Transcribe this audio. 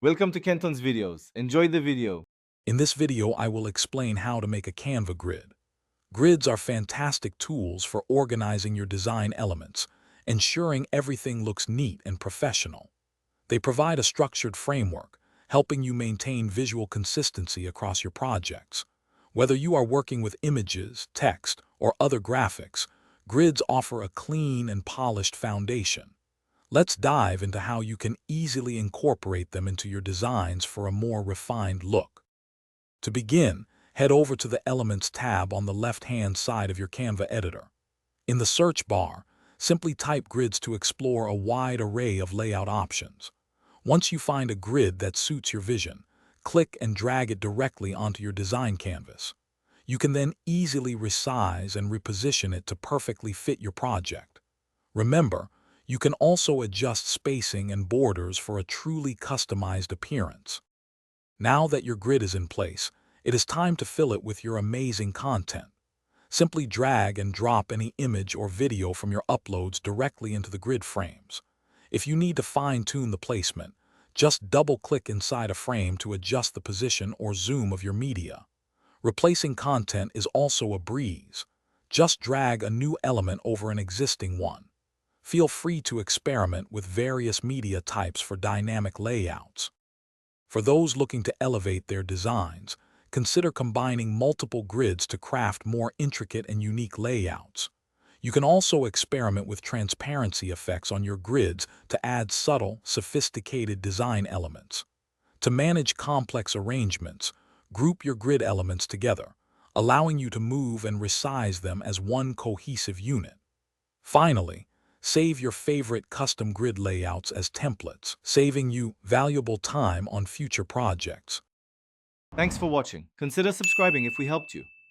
Welcome to Kenton's videos. Enjoy the video. In this video, I will explain how to make a Canva grid. Grids are fantastic tools for organizing your design elements, ensuring everything looks neat and professional. They provide a structured framework, helping you maintain visual consistency across your projects. Whether you are working with images, text, or other graphics, grids offer a clean and polished foundation. Let's dive into how you can easily incorporate them into your designs for a more refined look. To begin, head over to the Elements tab on the left-hand side of your Canva editor. In the search bar, simply type grids to explore a wide array of layout options. Once you find a grid that suits your vision, click and drag it directly onto your design canvas. You can then easily resize and reposition it to perfectly fit your project. Remember, you can also adjust spacing and borders for a truly customized appearance. Now that your grid is in place, it is time to fill it with your amazing content. Simply drag and drop any image or video from your uploads directly into the grid frames. If you need to fine-tune the placement, just double-click inside a frame to adjust the position or zoom of your media. Replacing content is also a breeze. Just drag a new element over an existing one. Feel free to experiment with various media types for dynamic layouts. For those looking to elevate their designs, consider combining multiple grids to craft more intricate and unique layouts. You can also experiment with transparency effects on your grids to add subtle, sophisticated design elements. To manage complex arrangements, group your grid elements together, allowing you to move and resize them as one cohesive unit. Finally, save your favorite custom grid layouts as templates, saving you valuable time on future projects. Thanks for watching. Consider subscribing if we helped you.